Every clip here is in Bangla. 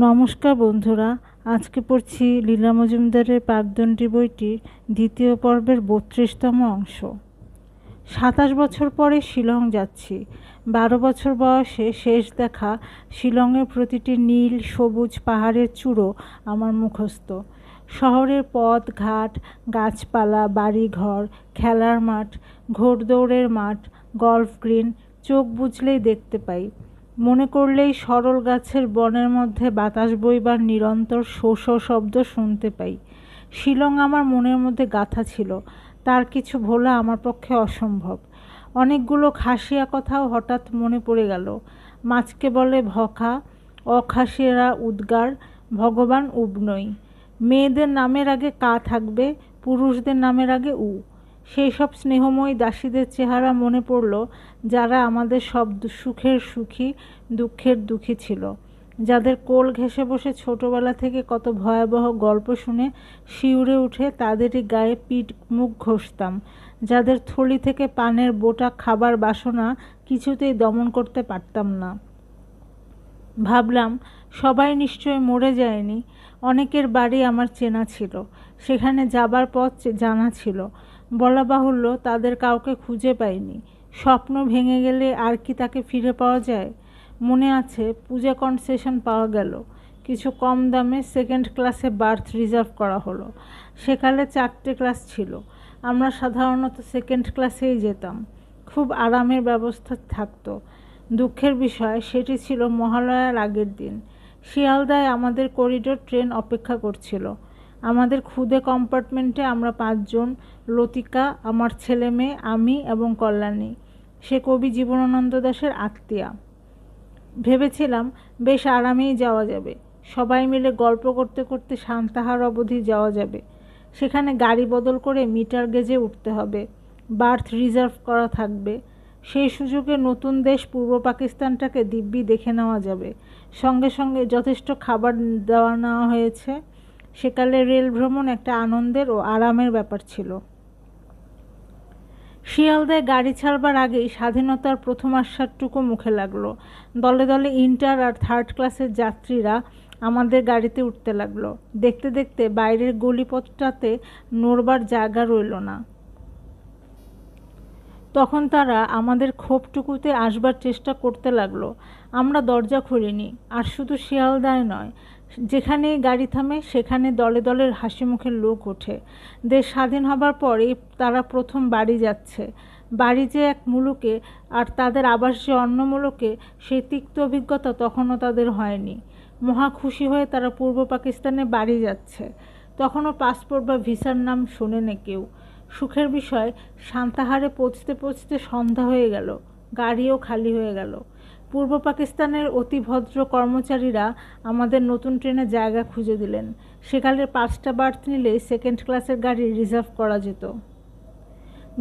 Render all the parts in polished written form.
নমস্কার বন্ধুরা, আজকে পড়ছি লীলা মজুমদারের পাকদণ্ডী বইটির দ্বিতীয় পর্বের ৩২তম অংশ। ২৭ বছর পরে শিলং যাচ্ছি। ১২ বছর বয়সে শেষ দেখা শিলংয়ের প্রতিটি নীল সবুজ পাহাড়ের চূড়ো আমার মুখস্থ। শহরের পথ ঘাট, গাছপালা, বাড়িঘর, খেলার মাঠ, ঘোড়দৌড়ের মাঠ, গল্ফ গ্রিন চোখ বুজলেই দেখতে পাই। মনে করলেই সরল গাছের বনের মধ্যে বাতাস বইবার নিরন্তর শো শো শব্দ শুনতে পাই। শিলং আমার মনের মধ্যে গাঁথা ছিল, তার কিছু ভোলা আমার পক্ষে অসম্ভব। অনেকগুলো খাসিয়া কথাও হঠাৎ মনে পড়ে গেল। মাছকে বলে ভখা, অখাসিয়েরা উদ্গার, ভগবান উবনই। মেয়েদের নামের আগে কা থাকবে, পুরুষদের নামের আগে উ। সেই সব স্নেহময়ী দাসীদের চেহারা মনে পড়ল, যারা আমাদের সব সুখের সুখী, দুঃখের দুঃখী ছিল, যাদের কোল ঘেঁষে বসে ছোটবেলা থেকে কত ভয়াবহ গল্প শুনে শিউরে উঠে তাদেরই গায়ে পিঠ মুখ ঘষতাম, যাদের থলি থেকে পানের বোটা খাবার বাসনা কিছুতেই দমন করতে পারতাম না। ভাবলাম, সবাই নিশ্চয় মরে যায়নি। অনেকের বাড়ি আমার চেনা ছিল, সেখানে যাবার পথ জানা ছিল। বলা বাহুল্য, তাদের কাউকে খুঁজে পাইনি। স্বপ্ন ভেঙে গেলে আর কি তাকে ফিরে পাওয়া যায়? মনে আছে, পূজা কনসেশন পাওয়া গেল। কিছু কম দামে সেকেন্ড ক্লাসে বার্থ রিজার্ভ করা হলো। সেকালে 4টে ক্লাস ছিল। আমরা সাধারণত সেকেন্ড ক্লাসেই যেতাম। খুব আরামের ব্যবস্থা থাকতো। দুঃখের বিষয়, সেটি ছিল মহালয়ার আগের দিন। শিয়ালদায় আমাদের করিডোর ট্রেন অপেক্ষা করছিল। আমাদের ক্ষুদে কম্পার্টমেন্টে আমরা 5 জন, লতিকা, আমার ছেলে মেয়ে, আমি এবং কল্যাণী। সে কবি জীবনানন্দ দাশের আত্মীয়া। ভেবেছিলাম বেশ আরামেই যাওয়া যাবে। সবাই মিলে গল্প করতে করতে সান্তাহার অবধি যাওয়া যাবে। সেখানে গাড়ি বদল করে মিটার গেজে উঠতে হবে। বার্থ রিজার্ভ করা থাকবে। সেই সুযোগে নতুন দেশ পূর্ব পাকিস্তানটাকে দিব্যি দেখে নেওয়া যাবে। সঙ্গে সঙ্গে যথেষ্ট খাবার নেওয়া হয়েছে। সেকালে রেল ভ্রমণ একটা আনন্দের ও আরামের ব্যাপার ছিল। শিয়ালদায় গাড়ি ছাড়বার আগেই স্বাধীনতার প্রথম আস্বাদটুকু মুখে লাগলো। দলে দলে ইন্টার আর থার্ড ক্লাসের যাত্রীরা আমাদের গাড়িতে উঠতে লাগলো। দেখতে দেখতে বাইরের গলিপথটাতে নড়বার জায়গা রইল না। তখন তারা আমাদের খোপটুকুতে আসবার চেষ্টা করতে লাগলো। আমরা দরজা খুলিনি। আর শুধু শিয়ালদায় নয়, যেখানেই গাড়ি থামে সেখানে দলে দলের হাসি মুখের লোক ওঠে। দেশ স্বাধীন হবার পরেই তারা প্রথম বাড়ি যাচ্ছে। বাড়ি যে এক মুলুকে আর তাদের আবাস যে অন্য মুলুকে, সেই তিক্ত অভিজ্ঞতা তখনও তাদের হয়নি। মহা খুশি হয়ে তারা পূর্ব পাকিস্তানে বাড়ি যাচ্ছে। তখনও পাসপোর্ট বা ভিসার নাম শোনেনি কেউ। সুখের বিষয়, সান্তাহারে পৌঁছতে পৌঁছতে সন্ধ্যা হয়ে গেল। গাড়িও খালি হয়ে গেল। পূর্ব পাকিস্তানের অতি ভদ্র কর্মচারীরা আমাদের নতুন ট্রেনে জায়গা খুঁজে দিলেন। সেকালের 5টা বার্থ নিলেই সেকেন্ড ক্লাসের গাড়ি রিজার্ভ করা যেত।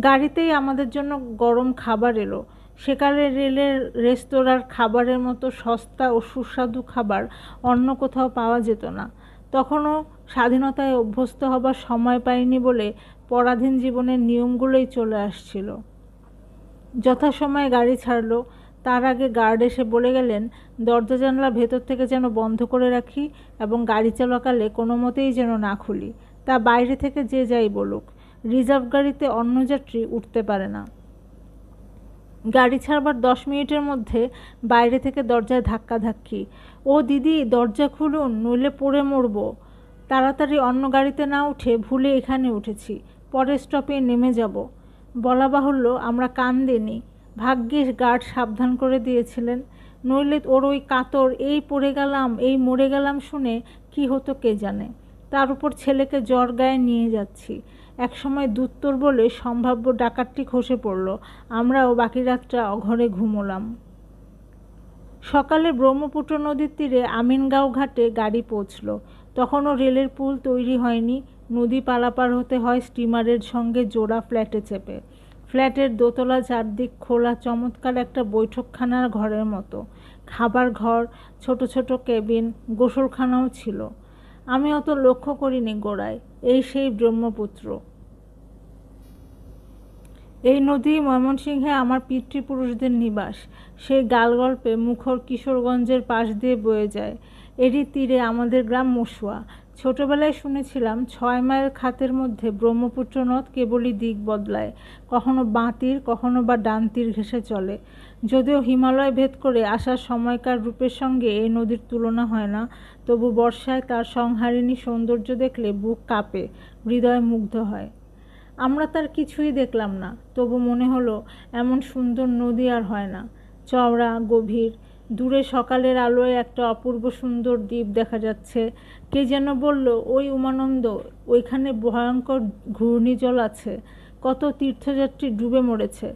গাড়িতেই আমাদের জন্য গরম খাবার এলো। সেকালে রেলের রেস্তোরাঁর খাবারের মতো সস্তা ও সুস্বাদু খাবার অন্য কোথাও পাওয়া যেত না। তখনও স্বাধীনতায় অভ্যস্ত হবার সময় পাইনি বলে পরাধীন জীবনের নিয়মগুলোই চলে আসছিল। যথাসময়ে গাড়ি ছাড়লো। তার আগে গার্ড এসে বলে গেলেন, দরজা জানলা ভেতর থেকে যেন বন্ধ করে রাখি এবং গাড়ি চলাকালে কোনো মতেই যেন না খুলি। তা বাইরে থেকে যে যাই বলুক, রিজার্ভ গাড়িতে অন্য যাত্রী উঠতে পারে না। গাড়ি ছাড়বার 10 মিনিটের মধ্যে বাইরে থেকে দরজায় ধাক্কাধাক্কি। ও দিদি, দরজা খুলুন, নইলে পড়ে মরব। তাড়াতাড়ি অন্য গাড়িতে না উঠে ভুলে এখানে উঠেছি, পরের স্টপে নেমে যাব। বলা বাহুল্য, আমরা কান দিইনি। ভাগ্যিস গার্ড সাবধান করে দিয়েছিলেন, নইলে ওর ওই কাতর এই পড়ে গেলাম এই মরে গেলাম শুনে কি হতো কে জানে। তার উপর ছেলেকে জ্বর গায়ে নিয়ে যাচ্ছি। একসময় দুত্তর বলে সম্ভাব্য ডাকাতটি খসে পড়ল। আমরাও বাকি রাতটা অঘরে ঘুমোলাম। সকালে ব্রহ্মপুত্র নদীর তীরে আমিনগাঁও ঘাটে গাড়ি পৌঁছল। তখনও রেলের পুল তৈরি হয়নি। নদী পারাপার হতে হয় স্টিমারের সঙ্গে জোড়া ফ্ল্যাটে চেপে। ফ্ল্যাটের দোতলা চারদিক খোলা চমৎকার একটা বৈঠকখানার ঘরের মতো। খাবার ঘর, ছোট ছোট কেবিন, গোসলখানাও ছিল। আমি অত লক্ষ্য করিনি গোড়ায়। এই সেই ব্রহ্মপুত্র। এই নদী ময়মনসিংহে আমার পিতৃপুরুষদের নিবাস। সেই গালগল্পে মুখর কিশোরগঞ্জের পাশ দিয়ে বয়ে যায়। এরই তীরে আমাদের গ্রাম মসুয়া। ছোটবেলায় শুনেছিলাম 6 মাইল খাতের মধ্যে ব্রহ্মপুত্র নদ কেবলই দিক বদলায়, কখনো বাঁ তীর, কখনো বা ডান তীর ঘেঁষে চলে। যদিও হিমালয় ভেদ করে আসার সময়কার রূপের সঙ্গে এই নদীর তুলনা হয় না, তবু বর্ষায় তার সংহারিণী সৌন্দর্য দেখলে বুক কাঁপে, হৃদয় মুগ্ধ হয়। আমরা তার কিছুই দেখলাম না, তবু মনে হলো এমন সুন্দর নদী আর হয় না। চওড়া, গভীর, দূরে সকালের আলোয় একটা অপূর্ব সুন্দর দ্বীপ দেখা যাচ্ছে। কে যেন বলল, ওই উমানন্দ, ওইখানে ভয়ঙ্কর ঘূর্ণিজল আছে, কত তীর্থযাত্রী ডুবে মরেছে।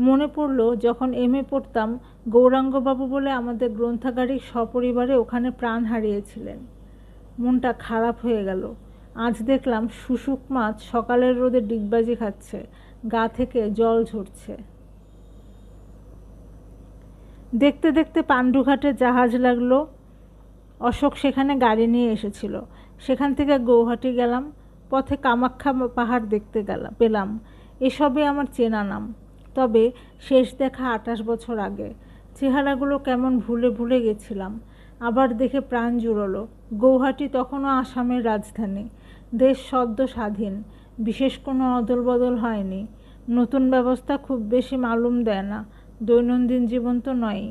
মনে পড়ল যখন এমএ পড়তাম, গৌরাঙ্গবাবু বলে আমাদের গ্রন্থাগারিক সপরিবারে ওখানে প্রাণ হারিয়েছিলেন। মনটা খারাপ হয়ে গেল। আজ দেখলাম শুশুক মাছ সকালের রোদে ডিগবাজি খাচ্ছে, গা থেকে জল ঝরছে। দেখতে দেখতে পাণ্ডুঘাটে জাহাজ লাগলো। অশোক সেখানে গাড়ি নিয়ে এসেছিল। সেখান থেকে গৌহাটি গেলাম। পথে কামাখ্যা পাহাড় দেখতে পেলাম। এসবে আমার চেনা নাম, তবে শেষ দেখা 28 বছর আগে। চেহারাগুলো কেমন ভুলে ভুলে গেছিলাম। আবার দেখে প্রাণ জুড়লো। গৌহাটি তখনও আসামের রাজধানী। দেশ সদ্য স্বাধীন, বিশেষ কোনো অদল বদল হয়নি। নতুন ব্যবস্থা খুব বেশি মালুম দেয় না, দৈনন্দিন জীবন তো নয়ই।